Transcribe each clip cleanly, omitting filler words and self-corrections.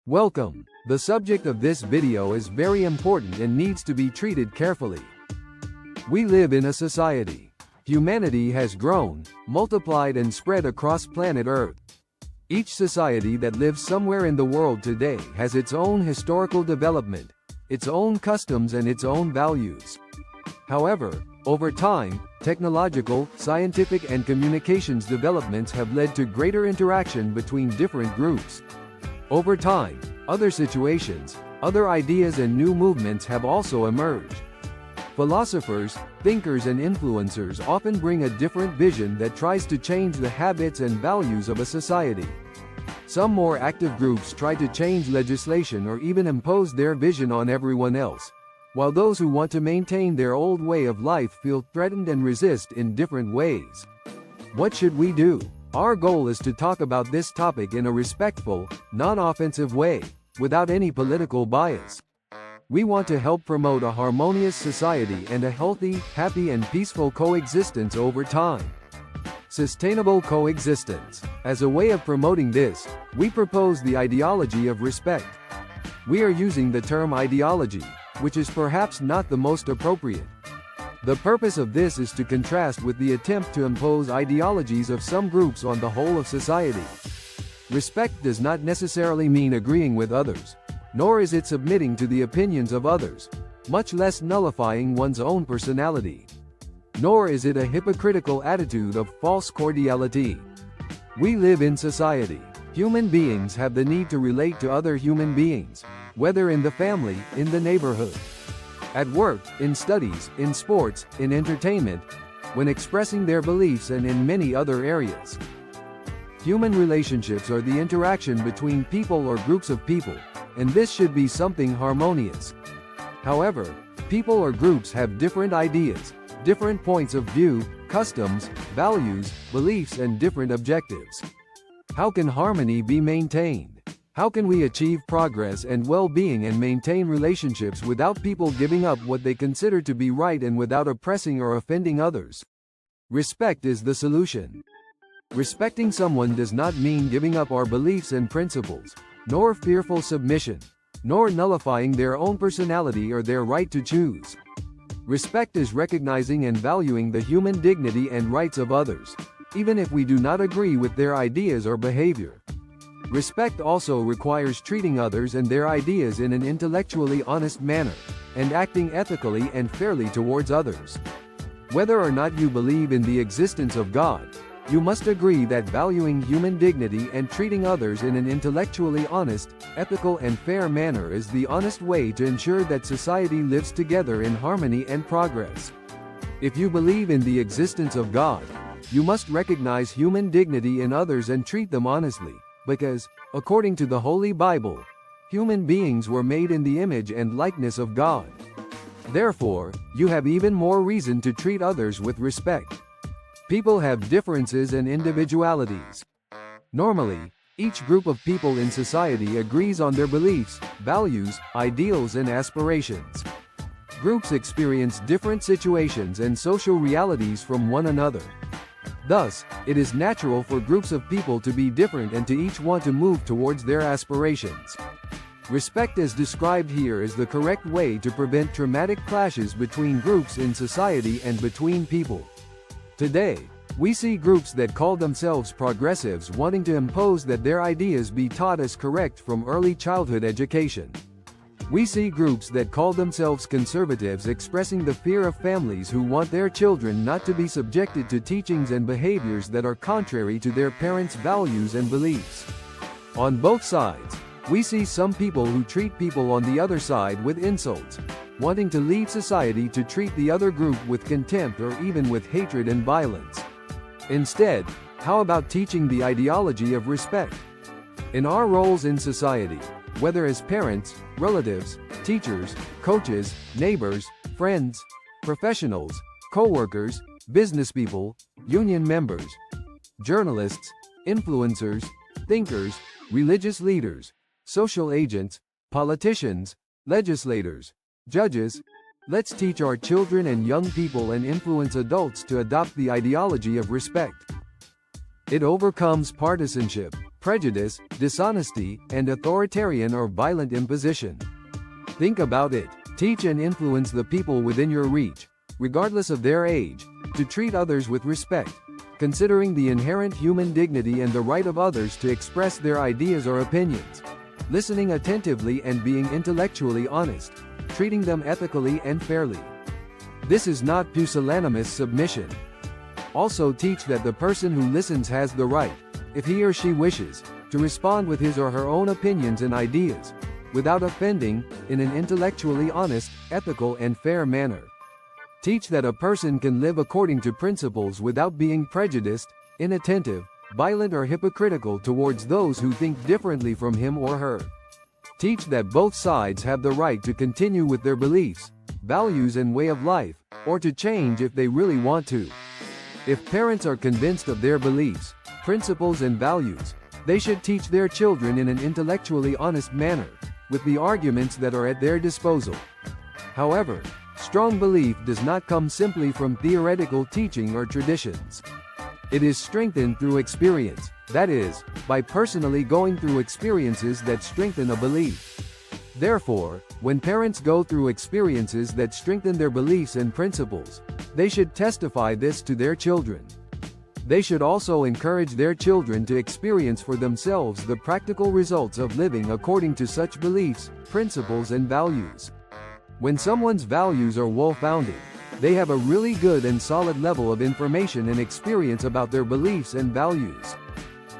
Welcome. The subject of this video is very important and needs to be treated carefully. We live in a society. Humanity has grown, multiplied and spread across planet Earth. Each society that lives somewhere in the world today has its own historical development, its own customs and its own values. However, over time, technological, scientific and communications developments have led to greater interaction between different groups. Over time, other situations, other ideas and new movements have also emerged. Philosophers, thinkers and influencers often bring a different vision that tries to change the habits and values of a society. Some more active groups try to change legislation or even impose their vision on everyone else, while those who want to maintain their old way of life feel threatened and resist in different ways. What should we do? Our goal is to talk about this topic in a respectful, non-offensive way, without any political bias. We want to help promote a harmonious society and a healthy, happy and peaceful coexistence over time. Sustainable coexistence. As a way of promoting this, we propose the ideology of respect. We are using the term ideology, which is perhaps not the most appropriate. The purpose of this is to contrast with the attempt to impose ideologies of some groups on the whole of society. Respect does not necessarily mean agreeing with others, nor is it submitting to the opinions of others, much less nullifying one's own personality. Nor is it a hypocritical attitude of false cordiality. We live in society. Human beings have the need to relate to other human beings, whether in the family, in the neighborhood, at work, in studies, in sports, in entertainment, when expressing their beliefs and in many other areas. Human relationships are the interaction between people or groups of people, and this should be something harmonious. However, people or groups have different ideas, different points of view, customs, values, beliefs and different objectives. How can harmony be maintained? How can we achieve progress and well-being and maintain relationships without people giving up what they consider to be right and without oppressing or offending others? Respect is the solution. Respecting someone does not mean giving up our beliefs and principles, nor fearful submission, nor nullifying their own personality or their right to choose. Respect is recognizing and valuing the human dignity and rights of others, even if we do not agree with their ideas or behavior. Respect also requires treating others and their ideas in an intellectually honest manner, and acting ethically and fairly towards others. Whether or not you believe in the existence of God, you must agree that valuing human dignity and treating others in an intellectually honest, ethical and fair manner is the honest way to ensure that society lives together in harmony and progress. If you believe in the existence of God, you must recognize human dignity in others and treat them honestly, because, according to the Holy Bible, human beings were made in the image and likeness of God. Therefore, you have even more reason to treat others with respect. People have differences and individualities. Normally, each group of people in society agrees on their beliefs, values, ideals and aspirations. Groups experience different situations and social realities from one another. Thus, it is natural for groups of people to be different and to each want to move towards their aspirations. Respect as described here is the correct way to prevent traumatic clashes between groups in society and between people. Today, we see groups that call themselves progressives wanting to impose that their ideas be taught as correct from early childhood education. We see groups that call themselves conservatives expressing the fear of families who want their children not to be subjected to teachings and behaviors that are contrary to their parents' values and beliefs. On both sides, we see some people who treat people on the other side with insults, wanting to lead society to treat the other group with contempt or even with hatred and violence. Instead, how about teaching the ideology of respect? In our roles in society, whether as parents, relatives, teachers, coaches, neighbors, friends, professionals, co-workers, businesspeople, union members, journalists, influencers, thinkers, religious leaders, social agents, politicians, legislators, judges, let's teach our children and young people and influence adults to adopt the ideology of respect. It overcomes partisanship, prejudice, dishonesty, and authoritarian or violent imposition. Think about it. Teach and influence the people within your reach, regardless of their age, to treat others with respect, considering the inherent human dignity and the right of others to express their ideas or opinions, listening attentively and being intellectually honest, treating them ethically and fairly. This is not pusillanimous submission. Also teach that the person who listens has the right, if he or she wishes, to respond with his or her own opinions and ideas, without offending, in an intellectually honest, ethical and fair manner. Teach that a person can live according to principles without being prejudiced, inattentive, violent or hypocritical towards those who think differently from him or her. Teach that both sides have the right to continue with their beliefs, values and way of life, or to change if they really want to. If parents are convinced of their beliefs, principles and values, they should teach their children in an intellectually honest manner, with the arguments that are at their disposal. However, strong belief does not come simply from theoretical teaching or traditions. It is strengthened through experience, that is, by personally going through experiences that strengthen a belief. Therefore, when parents go through experiences that strengthen their beliefs and principles, they should testify this to their children. They should also encourage their children to experience for themselves the practical results of living according to such beliefs, principles and values. When someone's values are well-founded, they have a really good and solid level of information and experience about their beliefs and values.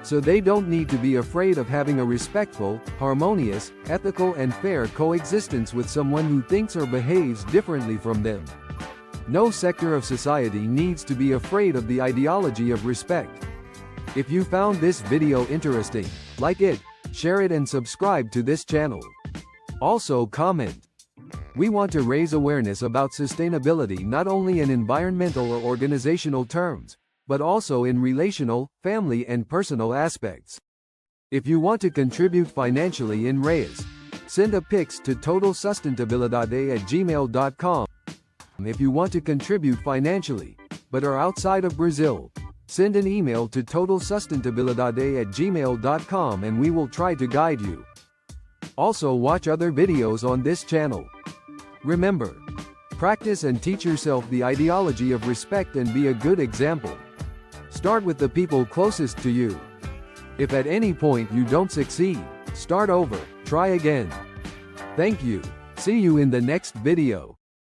So they don't need to be afraid of having a respectful, harmonious, ethical and fair coexistence with someone who thinks or behaves differently from them. No sector of society needs to be afraid of the ideology of respect. If you found this video interesting, like it, share it and subscribe to this channel. Also comment. We want to raise awareness about sustainability not only in environmental or organizational terms, but also in relational, family and personal aspects. If you want to contribute financially in RELATIONAL, send a pix to totalsustentabilidade@gmail.com. If you want to contribute financially, but are outside of Brazil, send an email to totalsustentabilidade@gmail.com and we will try to guide you. Also watch other videos on this channel. Remember, practice and teach yourself the ideology of respect and be a good example. Start with the people closest to you. If at any point you don't succeed, start over, try again. Thank you. See you in the next video.